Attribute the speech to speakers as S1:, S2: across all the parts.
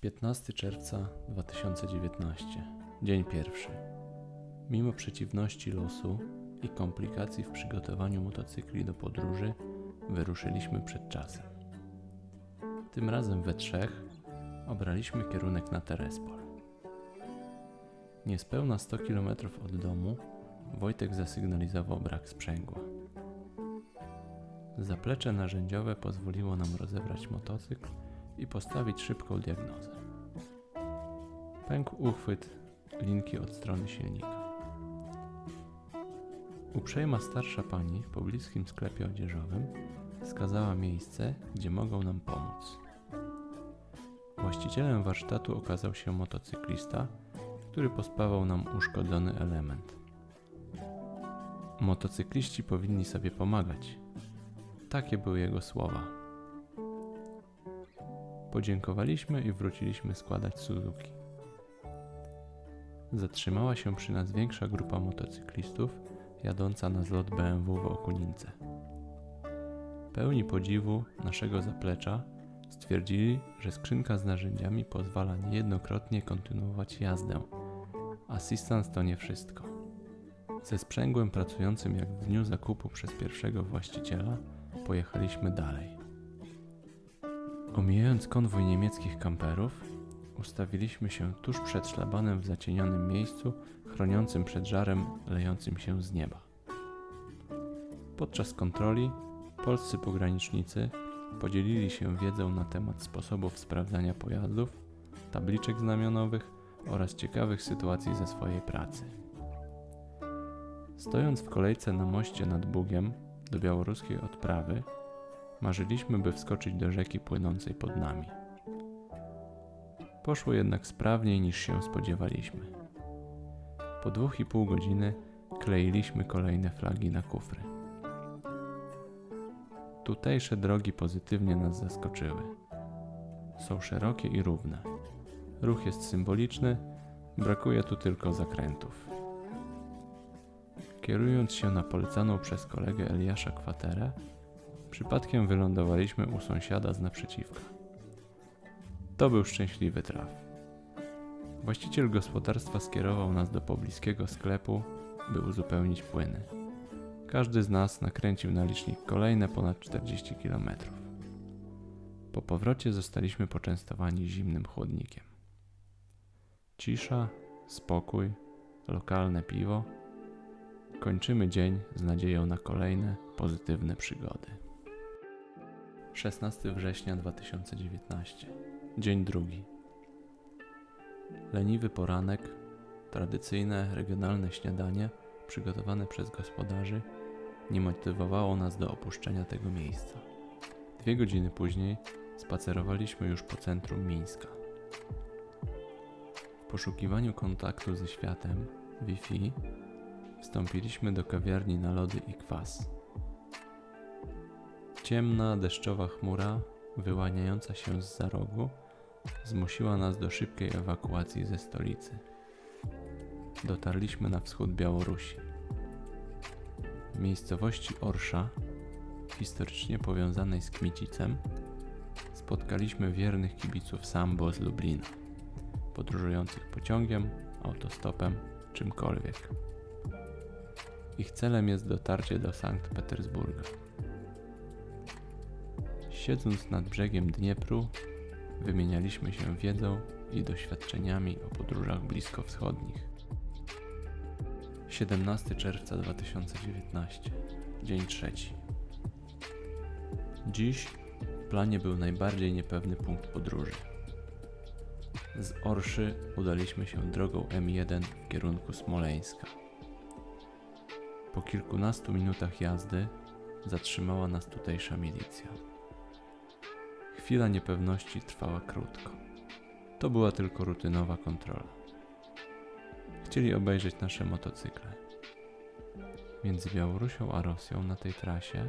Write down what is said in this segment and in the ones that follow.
S1: 15 czerwca 2019, dzień pierwszy. Mimo przeciwności losu i komplikacji w przygotowaniu motocykli do podróży, wyruszyliśmy przed czasem. Tym razem we trzech obraliśmy kierunek na Terespol. Niespełna 100 km od domu Wojtek zasygnalizował brak sprzęgła. Zaplecze narzędziowe pozwoliło nam rozebrać motocykl i postawić szybką diagnozę. Pękł uchwyt linki od strony silnika. Uprzejma starsza pani w pobliskim sklepie odzieżowym wskazała miejsce, gdzie mogą nam pomóc. Właścicielem warsztatu okazał się motocyklista, który pospawał nam uszkodzony element. Motocykliści powinni sobie pomagać. Takie były jego słowa. Podziękowaliśmy i wróciliśmy składać Suzuki. Zatrzymała się przy nas większa grupa motocyklistów jadąca na zlot BMW w Okunince. Pełni podziwu naszego zaplecza stwierdzili, że skrzynka z narzędziami pozwala niejednokrotnie kontynuować jazdę. Asystans to nie wszystko. Ze sprzęgłem pracującym jak w dniu zakupu przez pierwszego właściciela pojechaliśmy dalej. Omijając konwój niemieckich kamperów, ustawiliśmy się tuż przed szlabanem w zacienionym miejscu, chroniącym przed żarem lejącym się z nieba. Podczas kontroli polscy pogranicznicy podzielili się wiedzą na temat sposobów sprawdzania pojazdów, tabliczek znamionowych oraz ciekawych sytuacji ze swojej pracy. Stojąc w kolejce na moście nad Bugiem do białoruskiej odprawy, marzyliśmy, by wskoczyć do rzeki płynącej pod nami. Poszło jednak sprawniej niż się spodziewaliśmy. Po 2,5 godziny kleiliśmy kolejne flagi na kufry. Tutejsze drogi pozytywnie nas zaskoczyły. Są szerokie i równe. Ruch jest symboliczny, brakuje tu tylko zakrętów. Kierując się na polecaną przez kolegę Eliasza kwaterę, przypadkiem wylądowaliśmy u sąsiada z naprzeciwka. To był szczęśliwy traf. Właściciel gospodarstwa skierował nas do pobliskiego sklepu, by uzupełnić płyny. Każdy z nas nakręcił na licznik kolejne ponad 40 km. Po powrocie zostaliśmy poczęstowani zimnym chłodnikiem. Cisza, spokój, lokalne piwo. Kończymy dzień z nadzieją na kolejne pozytywne przygody. 16 września 2019, dzień drugi. Leniwy poranek, tradycyjne regionalne śniadanie przygotowane przez gospodarzy nie motywowało nas do opuszczenia tego miejsca. 2 godziny później spacerowaliśmy już po centrum Mińska. W poszukiwaniu kontaktu ze światem, Wi-Fi, wstąpiliśmy do kawiarni na lody i kwas. Ciemna, deszczowa chmura, wyłaniająca się zza rogu, zmusiła nas do szybkiej ewakuacji ze stolicy. Dotarliśmy na wschód Białorusi. W miejscowości Orsza, historycznie powiązanej z Kmicicem, spotkaliśmy wiernych kibiców sambo z Lublina, podróżujących pociągiem, autostopem, czymkolwiek. Ich celem jest dotarcie do Sankt Petersburga. Siedząc nad brzegiem Dniepru, wymienialiśmy się wiedzą i doświadczeniami o podróżach bliskowschodnich. 17 czerwca 2019, dzień trzeci. Dziś w planie był najbardziej niepewny punkt podróży. Z Orszy udaliśmy się drogą M1 w kierunku Smoleńska. Po kilkunastu minutach jazdy zatrzymała nas tutejsza milicja. Chwila niepewności trwała krótko. To była tylko rutynowa kontrola. Chcieli obejrzeć nasze motocykle. Między Białorusią a Rosją na tej trasie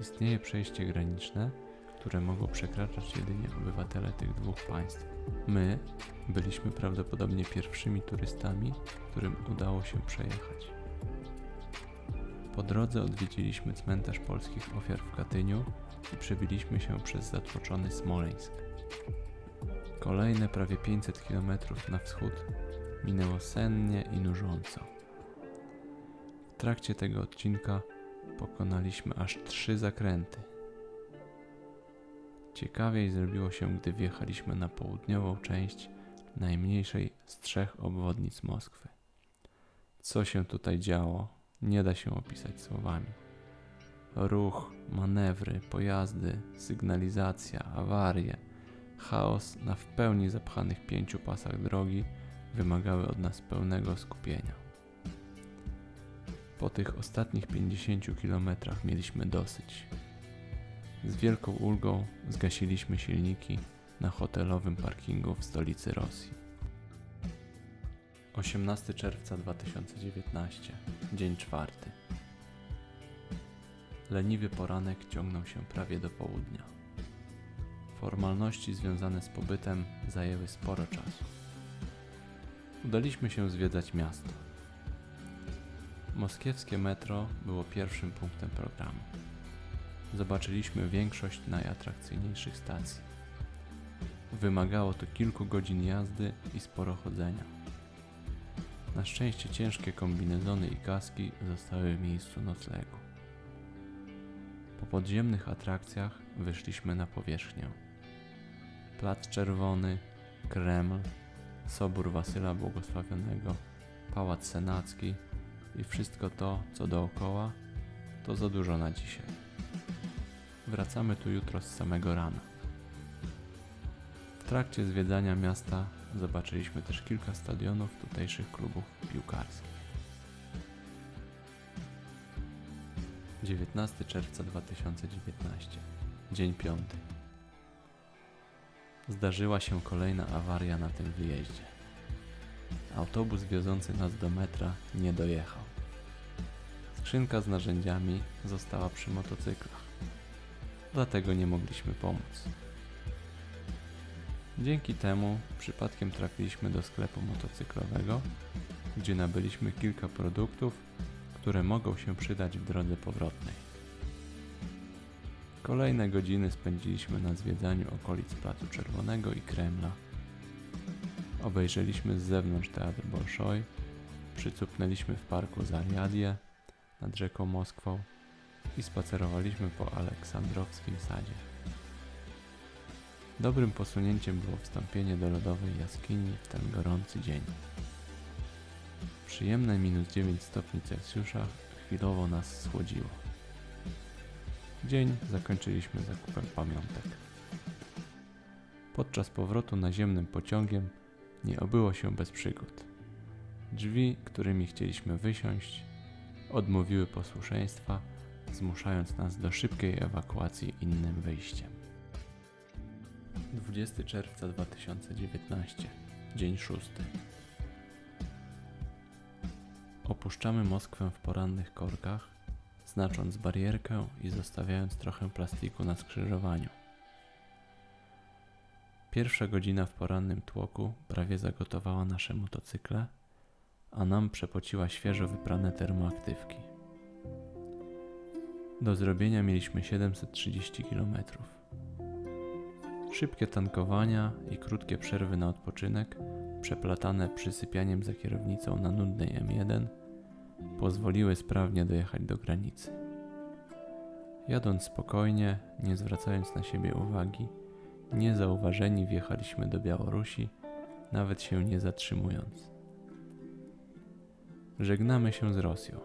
S1: istnieje przejście graniczne, które mogą przekraczać jedynie obywatele tych dwóch państw. My byliśmy prawdopodobnie pierwszymi turystami, którym udało się przejechać. Po drodze odwiedziliśmy cmentarz polskich ofiar w Katyniu i przebiliśmy się przez zatłoczony Smoleńsk. Kolejne prawie 500 km na wschód minęło sennie i nużąco. W trakcie tego odcinka pokonaliśmy aż 3 zakręty. Ciekawiej zrobiło się, gdy wjechaliśmy na południową część najmniejszej z 3 obwodnic Moskwy. Co się tutaj działo, nie da się opisać słowami. Ruch, manewry, pojazdy, sygnalizacja, awarie, chaos na w pełni zapchanych 5 pasach drogi wymagały od nas pełnego skupienia. Po tych ostatnich 50 kilometrach mieliśmy dosyć. Z wielką ulgą zgasiliśmy silniki na hotelowym parkingu w stolicy Rosji. 18 czerwca 2019, dzień 4. Leniwy poranek ciągnął się prawie do południa. Formalności związane z pobytem zajęły sporo czasu. Udaliśmy się zwiedzać miasto. Moskiewskie metro było pierwszym punktem programu. Zobaczyliśmy większość najatrakcyjniejszych stacji. Wymagało to kilku godzin jazdy i sporo chodzenia. Na szczęście ciężkie kombinezony i kaski zostały w miejscu noclegu. Po podziemnych atrakcjach wyszliśmy na powierzchnię. Plac Czerwony, Kreml, Sobór Wasyla Błogosławionego, Pałac Senacki i wszystko to, co dookoła, to za dużo na dzisiaj. Wracamy tu jutro z samego rana. W trakcie zwiedzania miasta zobaczyliśmy też kilka stadionów tutejszych klubów piłkarskich. 19 czerwca 2019, dzień 5. Zdarzyła się kolejna awaria na tym wyjeździe. Autobus wiozący nas do metra nie dojechał. Skrzynka z narzędziami została przy motocyklach, dlatego nie mogliśmy pomóc. Dzięki temu przypadkiem trafiliśmy do sklepu motocyklowego, gdzie nabyliśmy kilka produktów, które mogą się przydać w drodze powrotnej. Kolejne godziny spędziliśmy na zwiedzaniu okolic Placu Czerwonego i Kremla. Obejrzeliśmy z zewnątrz teatr Bolszoi, przycupnęliśmy w parku Zariadie nad rzeką Moskwą i spacerowaliśmy po Aleksandrowskim sadzie. Dobrym posunięciem było wstąpienie do lodowej jaskini w ten gorący dzień. Przyjemne -9 stopni Celsjusza chwilowo nas schłodziło. Dzień zakończyliśmy zakupem pamiątek. Podczas powrotu naziemnym pociągiem nie obyło się bez przygód. Drzwi, którymi chcieliśmy wysiąść, odmówiły posłuszeństwa, zmuszając nas do szybkiej ewakuacji innym wyjściem. 20 czerwca 2019, dzień 6. Opuszczamy Moskwę w porannych korkach, znacząc barierkę i zostawiając trochę plastiku na skrzyżowaniu. Pierwsza godzina w porannym tłoku prawie zagotowała nasze motocykle, a nam przepociła świeżo wyprane termoaktywki. Do zrobienia mieliśmy 730 km. Szybkie tankowania i krótkie przerwy na odpoczynek, przeplatane przysypianiem za kierownicą na nudnej M1, pozwoliły sprawnie dojechać do granicy. Jadąc spokojnie, nie zwracając na siebie uwagi, niezauważeni wjechaliśmy do Białorusi, nawet się nie zatrzymując. Żegnamy się z Rosją.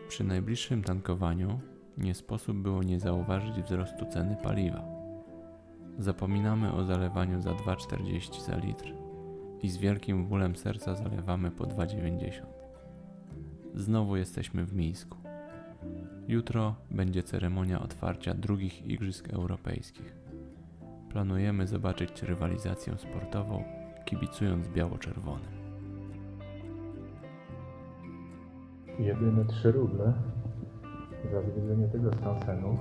S1: Przy najbliższym tankowaniu nie sposób było nie zauważyć wzrostu ceny paliwa. Zapominamy o zalewaniu za 2,40 za litr i z wielkim bólem serca zalewamy po 2,90. Znowu jesteśmy w Mińsku. Jutro będzie ceremonia otwarcia drugich Igrzysk Europejskich. Planujemy zobaczyć rywalizację sportową, kibicując biało-czerwonym.
S2: Jedyne 3 ruble za zwiedzenie tego skansenu.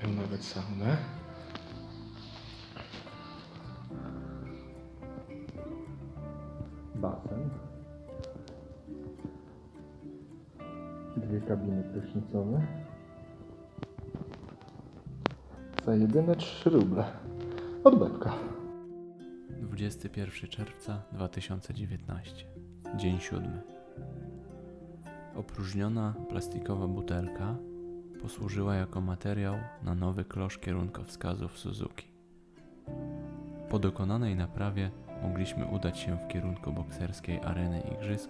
S2: Mają nawet saunę. basen. 2 kabiny prysznicowe. Za jedyne 3 ruble. Od bebka.
S1: 21 czerwca 2019. Dzień 7. Opróżniona plastikowa butelka posłużyła jako materiał na nowy klosz kierunkowskazów Suzuki. Po dokonanej naprawie mogliśmy udać się w kierunku bokserskiej areny igrzysk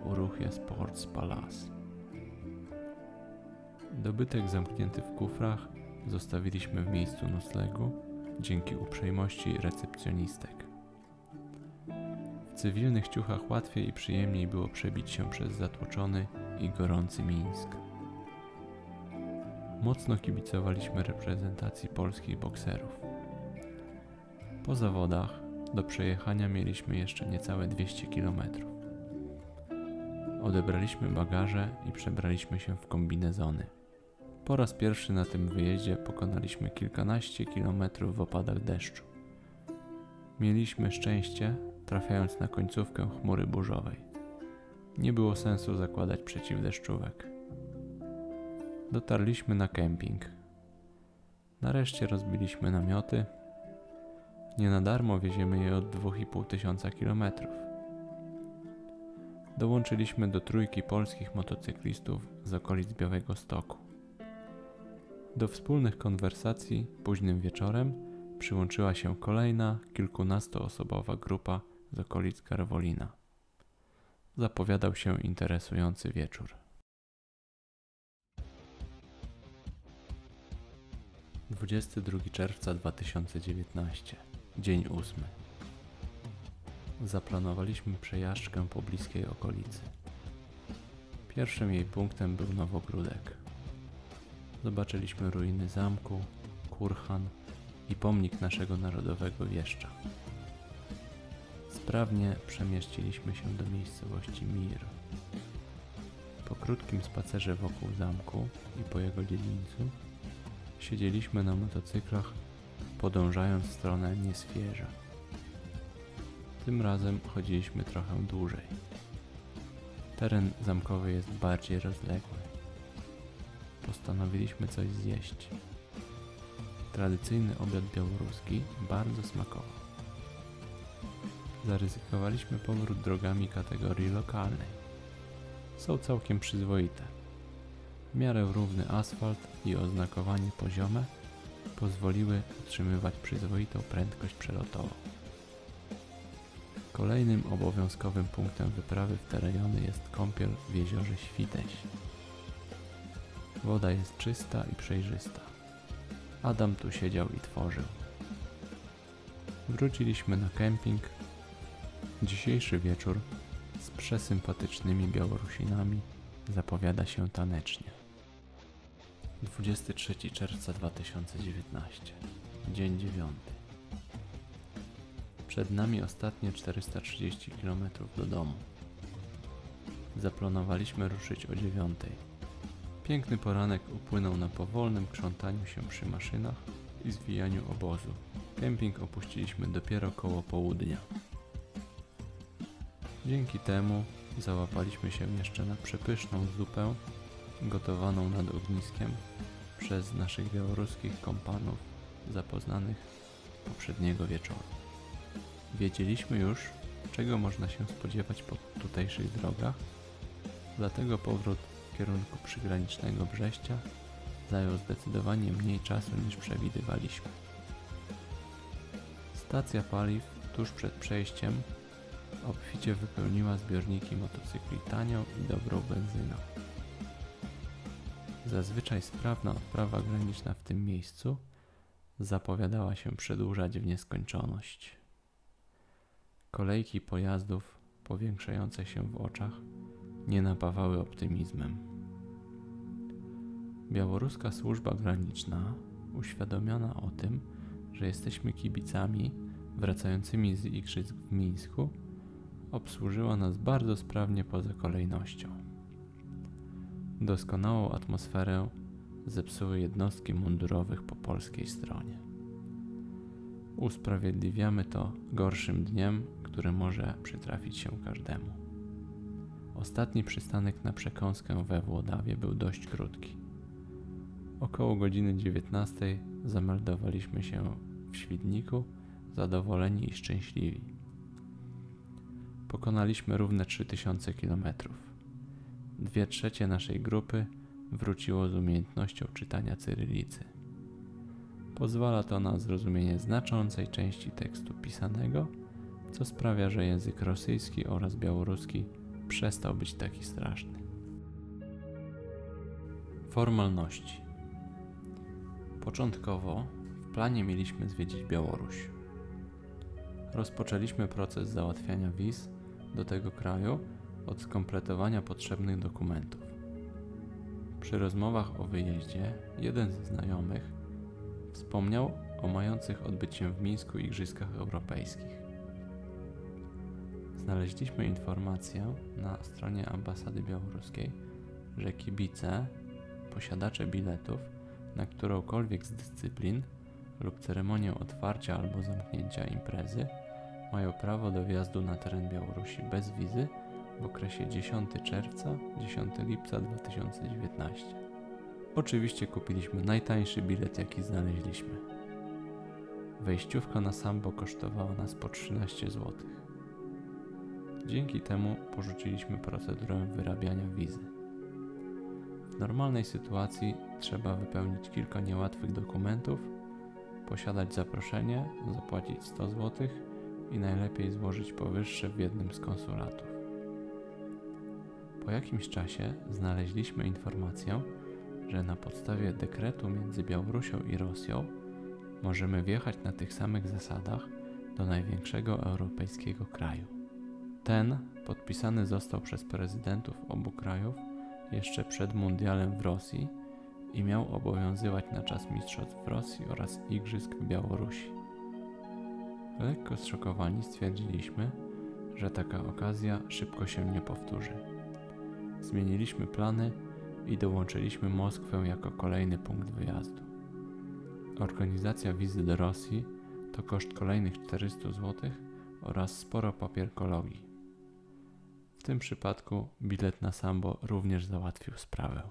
S1: Uruchia Sports Palace. Dobytek zamknięty w kufrach zostawiliśmy w miejscu noclegu dzięki uprzejmości recepcjonistek. W cywilnych ciuchach łatwiej i przyjemniej było przebić się przez zatłoczony i gorący Mińsk. Mocno kibicowaliśmy reprezentacji polskich bokserów. Po zawodach do przejechania mieliśmy jeszcze niecałe 200 km. Odebraliśmy bagaże i przebraliśmy się w kombinezony. Po raz pierwszy na tym wyjeździe pokonaliśmy kilkanaście kilometrów w opadach deszczu. Mieliśmy szczęście, trafiając na końcówkę chmury burzowej. Nie było sensu zakładać przeciwdeszczówek. Dotarliśmy na kemping. Nareszcie rozbiliśmy namioty. Nie na darmo wieziemy je od 2500 kilometrów. Dołączyliśmy do trójki polskich motocyklistów z okolic Białegostoku. Do wspólnych konwersacji późnym wieczorem przyłączyła się kolejna kilkunastoosobowa grupa z okolic Garwolina. Zapowiadał się interesujący wieczór. 22 czerwca 2019. Dzień 8. Zaplanowaliśmy przejażdżkę po bliskiej okolicy. Pierwszym jej punktem był Nowogródek. Zobaczyliśmy ruiny zamku, kurhan i pomnik naszego narodowego wieszcza. Sprawnie przemieściliśmy się do miejscowości Mir. Po krótkim spacerze wokół zamku i po jego dziedzińcu siedzieliśmy na motocyklach, podążając w stronę Nieswieża. Tym razem chodziliśmy trochę dłużej. Teren zamkowy jest bardziej rozległy. Postanowiliśmy coś zjeść. Tradycyjny obiad białoruski bardzo smakował. Zaryzykowaliśmy powrót drogami kategorii lokalnej. Są całkiem przyzwoite. W miarę równy asfalt i oznakowanie poziome pozwoliły utrzymywać przyzwoitą prędkość przelotową. Kolejnym obowiązkowym punktem wyprawy w te rejony jest kąpiel w jeziorze Świteś. Woda jest czysta i przejrzysta. Adam tu siedział i tworzył. Wróciliśmy na kemping. Dzisiejszy wieczór z przesympatycznymi Białorusinami zapowiada się tanecznie. 23 czerwca 2019. Dzień 9. Przed nami ostatnie 430 km do domu. Zaplanowaliśmy ruszyć o 9. Piękny poranek upłynął na powolnym krzątaniu się przy maszynach i zwijaniu obozu. Kemping opuściliśmy dopiero koło południa. Dzięki temu załapaliśmy się jeszcze na przepyszną zupę gotowaną nad ogniskiem przez naszych białoruskich kompanów zapoznanych poprzedniego wieczoru. Wiedzieliśmy już, czego można się spodziewać po tutejszych drogach, dlatego powrót w kierunku przygranicznego Brześcia zajął zdecydowanie mniej czasu niż przewidywaliśmy. Stacja paliw tuż przed przejściem obficie wypełniła zbiorniki motocykli tanią i dobrą benzyną. Zazwyczaj sprawna odprawa graniczna w tym miejscu zapowiadała się przedłużać w nieskończoność. Kolejki pojazdów powiększające się w oczach nie napawały optymizmem. Białoruska służba graniczna, uświadomiona o tym, że jesteśmy kibicami wracającymi z igrzysk w Mińsku, obsłużyła nas bardzo sprawnie poza kolejnością. Doskonałą atmosferę zepsuły jednostki mundurowych po polskiej stronie. Usprawiedliwiamy to gorszym dniem, który może przytrafić się każdemu. Ostatni przystanek na przekąskę we Włodawie był dość krótki. Około godziny 19 zameldowaliśmy się w Świdniku, zadowoleni i szczęśliwi. Pokonaliśmy równe 3000 km. 2/3 naszej grupy wróciło z umiejętnością czytania cyrylicy. Pozwala to na zrozumienie znaczącej części tekstu pisanego, co sprawia, że język rosyjski oraz białoruski przestał być taki straszny. Formalności. Początkowo w planie mieliśmy zwiedzić Białoruś. Rozpoczęliśmy proces załatwiania wiz do tego kraju od skompletowania potrzebnych dokumentów. Przy rozmowach o wyjeździe jeden ze znajomych wspomniał o mających odbyć się w Mińsku Igrzyskach Europejskich. Znaleźliśmy informację na stronie ambasady białoruskiej, że kibice, posiadacze biletów na którąkolwiek z dyscyplin lub ceremonię otwarcia albo zamknięcia imprezy mają prawo do wjazdu na teren Białorusi bez wizy w okresie 10 czerwca-10 lipca 2019. Oczywiście kupiliśmy najtańszy bilet, jaki znaleźliśmy. Wejściówka na sambo kosztowała nas po 13 zł. Dzięki temu porzuciliśmy procedurę wyrabiania wizy. W normalnej sytuacji trzeba wypełnić kilka niełatwych dokumentów, posiadać zaproszenie, zapłacić 100 zł i najlepiej złożyć powyższe w jednym z konsulatów. Po jakimś czasie znaleźliśmy informację, że na podstawie dekretu między Białorusią i Rosją możemy wjechać na tych samych zasadach do największego europejskiego kraju. Ten podpisany został przez prezydentów obu krajów jeszcze przed mundialem w Rosji i miał obowiązywać na czas mistrzostw w Rosji oraz igrzysk w Białorusi. Lekko zszokowani stwierdziliśmy, że taka okazja szybko się nie powtórzy. Zmieniliśmy plany i dołączyliśmy Moskwę jako kolejny punkt wyjazdu. Organizacja wizy do Rosji to koszt kolejnych 400 zł oraz sporo papierkologii. W tym przypadku bilet na sambo również załatwił sprawę.